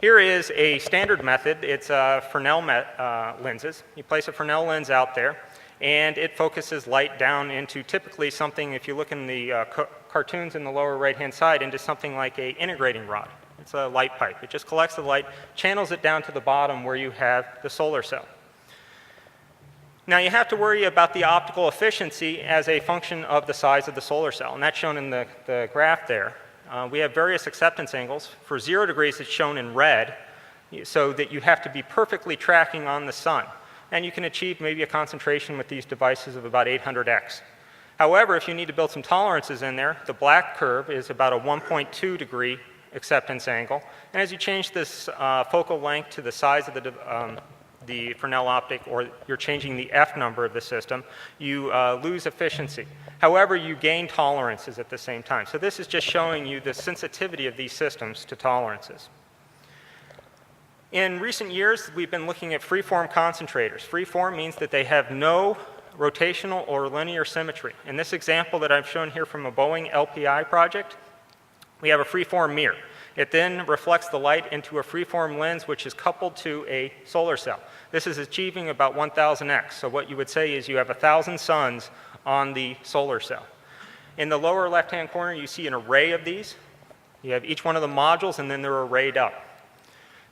Here is a standard method. It's Fresnel lenses. You place a Fresnel lens out there, and it focuses light down into typically something, if you look in the cartoons in the lower right-hand side, into something like an integrating rod. It's a light pipe. It just collects the light, channels it down to the bottom where you have the solar cell. Now you have to worry about the optical efficiency as a function of the size of the solar cell, and that's shown in the graph there. We have various acceptance angles. For 0 degrees, it's shown in red, so that you have to be perfectly tracking on the sun. And you can achieve maybe a concentration with these devices of about 800x. However, if you need to build some tolerances in there, the black curve is about a 1.2 degree acceptance angle. And as you change this focal length to the size of the Fresnel optic, or you're changing the F number of the system, you lose efficiency. However, you gain tolerances at the same time. So this is just showing you the sensitivity of these systems to tolerances. In recent years, we've been looking at freeform concentrators. Freeform means that they have no rotational or linear symmetry. In this example that I've shown here from a Boeing LPI project, we have a freeform mirror. It then reflects the light into a freeform lens, which is coupled to a solar cell. This is achieving about 1000x. So what you would say is you have 1,000 suns on the solar cell. In the lower left-hand corner, you see an array of these. You have each one of the modules, and then they're arrayed up.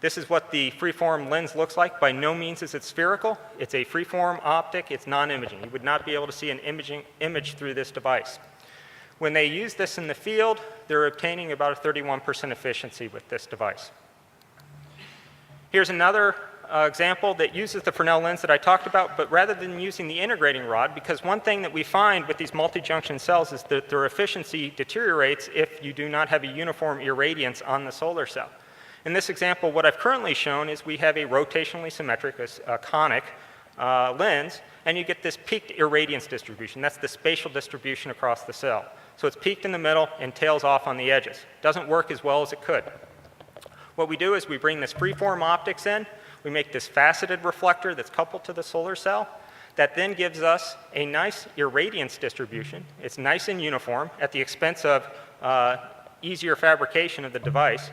This is what the freeform lens looks like. By no means is it spherical. It's a freeform optic. It's non-imaging. You would not be able to see an image through this device. When they use this in the field, they're obtaining about a 31% efficiency with this device. Here's another example that uses the Fresnel lens that I talked about, but rather than using the integrating rod, because one thing that we find with these multi-junction cells is that their efficiency deteriorates if you do not have a uniform irradiance on the solar cell. In this example, what I've currently shown is we have a rotationally symmetric, a conic lens, and you get this peaked irradiance distribution. That's the spatial distribution across the cell. So it's peaked in the middle and tails off on the edges. Doesn't work as well as it could. What we do is we bring this freeform optics in. We make this faceted reflector that's coupled to the solar cell. That then gives us a nice irradiance distribution. It's nice and uniform at the expense of easier fabrication of the device.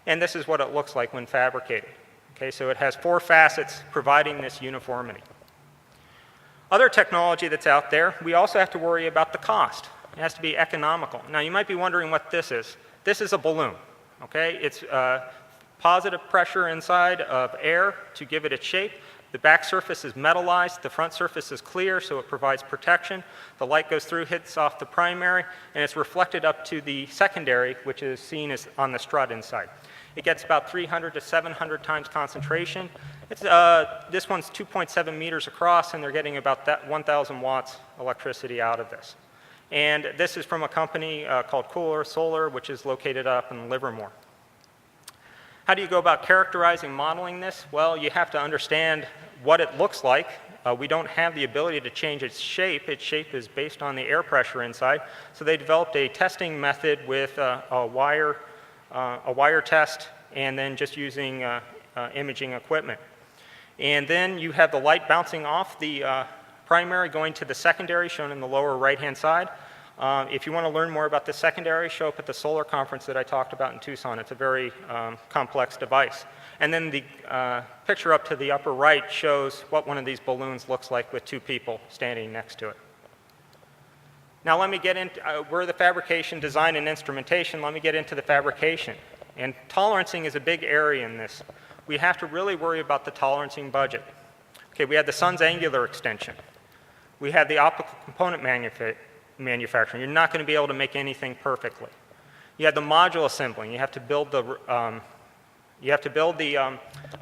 And this is what it looks like when fabricated. Okay, so it has 4 facets providing this uniformity. Other technology that's out there, we also have to worry about the cost. It has to be economical. Now, you might be wondering what this is. This is a balloon. Okay, it's positive pressure inside of air to give it its shape. The back surface is metallized. The front surface is clear, so it provides protection. The light goes through, hits off the primary, and it's reflected up to the secondary, which is seen as on the strut inside. It gets about 300 to 700 times concentration. It's, this one's 2.7 meters across, and they're getting about 1,000 watts electricity out of this. And this is from a company called Cooler Solar, which is located up in Livermore. How do you go about characterizing, modeling this? Well, you have to understand what it looks like. We don't have the ability to change its shape. Its shape is based on the air pressure inside. So they developed a testing method with a wire test and then just using imaging equipment. And then you have the light bouncing off the primary going to the secondary, shown in the lower right-hand side. If you want to learn more about the secondary, show up at the solar conference that I talked about in Tucson. It's a very complex device. And then the picture up to the upper right shows what one of these balloons looks like with 2 people standing next to it. Now let me get into, we're the fabrication, design, and instrumentation. Let me get into the fabrication. And tolerancing is a big area in this. We have to really worry about the tolerancing budget. Okay, we have the sun's angular extension. We have the optical component manufacturing. You're not going to be able to make anything perfectly. You have the module assembling. You have to build the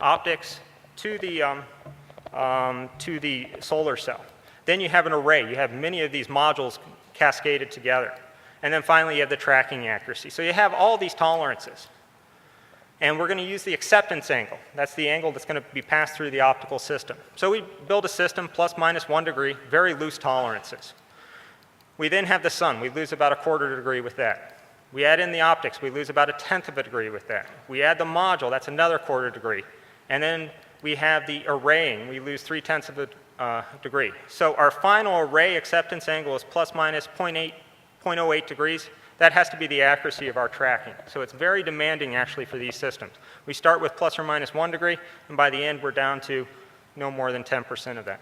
optics to the solar cell. Then you have an array. You have many of these modules cascaded together. And then finally, you have the tracking accuracy. So you have all these tolerances. And we're going to use the acceptance angle. That's the angle that's going to be passed through the optical system. So we build a system plus minus 1 degree, very loose tolerances. We then have the sun. We lose about a 1/4 degree with that. We add in the optics. We lose about a 1/10 of a degree with that. We add the module. That's another 1/4 degree. And then we have the arraying. We lose 3/10 of a degree. So our final array acceptance angle is plus minus 0.08 degrees. That has to be the accuracy of our tracking. So it's very demanding, actually, for these systems. We start with plus or minus 1 degree, and by the end we're down to no more than 10% of that.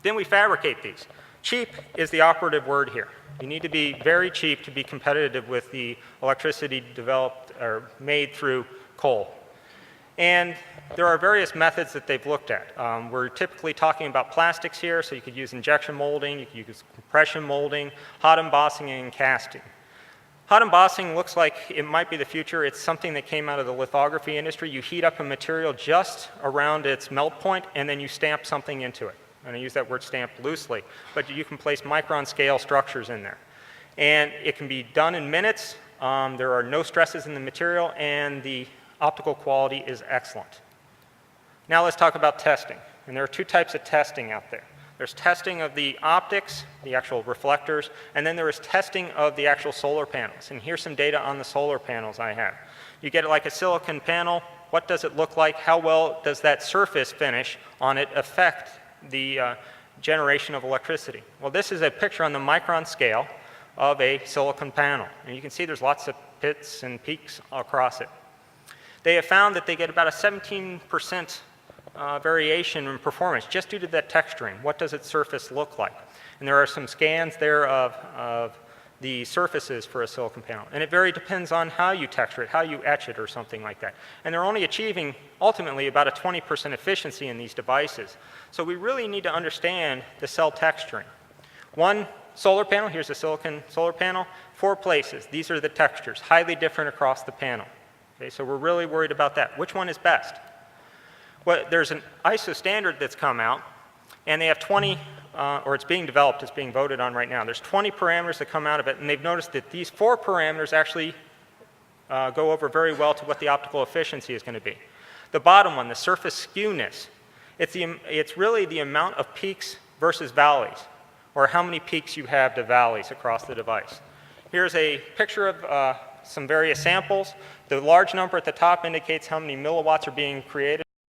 Then we fabricate these. Cheap is the operative word here. You need to be very cheap to be competitive with the electricity developed or made through coal. And there are various methods that they've looked at. We're typically talking about plastics here, so you could use injection molding, you could use compression molding, hot embossing, and casting. Hot embossing looks like it might be the future. It's something that came out of the lithography industry. You heat up a material just around its melt point, and then you stamp something into it. And I use that word stamp loosely, but you can place micron scale structures in there. And it can be done in minutes. There are no stresses in the material, and the optical quality is excellent. Now let's talk about testing. And there are two types of testing out there. There's testing of the optics, the actual reflectors, and then there is testing of the actual solar panels. And here's some data on the solar panels I have. You get like a silicon panel. What does it look like? How well does that surface finish on it affect the generation of electricity? Well, this is a picture on the micron scale of a silicon panel. And you can see there's lots of pits and peaks across it. They have found that they get about a 17% variation in performance just due to that texturing. What does its surface look like? And there are some scans there of the surfaces for a silicon panel. And it very depends on how you texture it, how you etch it or something like that. And they're only achieving ultimately about a 20% efficiency in these devices. So we really need to understand the cell texturing. One solar panel, here's a silicon solar panel, 4 places. These are the textures, highly different across the panel. Okay, so we're really worried about that. Which one is best? Well, there's an ISO standard that's come out, and they have 20, or it's being developed, it's being voted on right now. There's 20 parameters that come out of it, and they've noticed that these 4 parameters actually go over very well to what the optical efficiency is going to be. The bottom one, the surface skewness, it's really the amount of peaks versus valleys, or how many peaks you have to valleys across the device. Here's a picture of some various samples. The large number at the top indicates how many milliwatts are being created